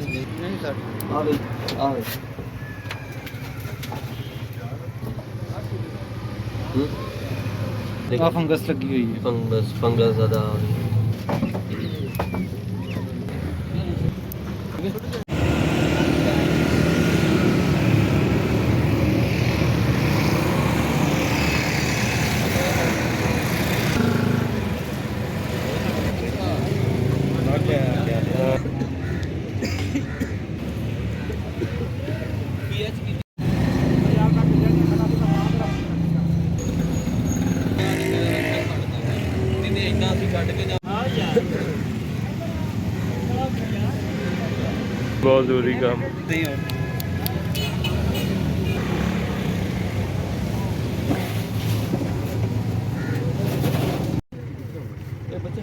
ਨਹੀਂ ਸਰ ਆਵੇ ਆਵੇ ਆ ਫੰਗਸ ਲੱਗੀ ਹੋਈ ਹੈ। ਫੰਗਸ ਜ਼ਿਆਦਾ बहुत जरूरी काम बच्चे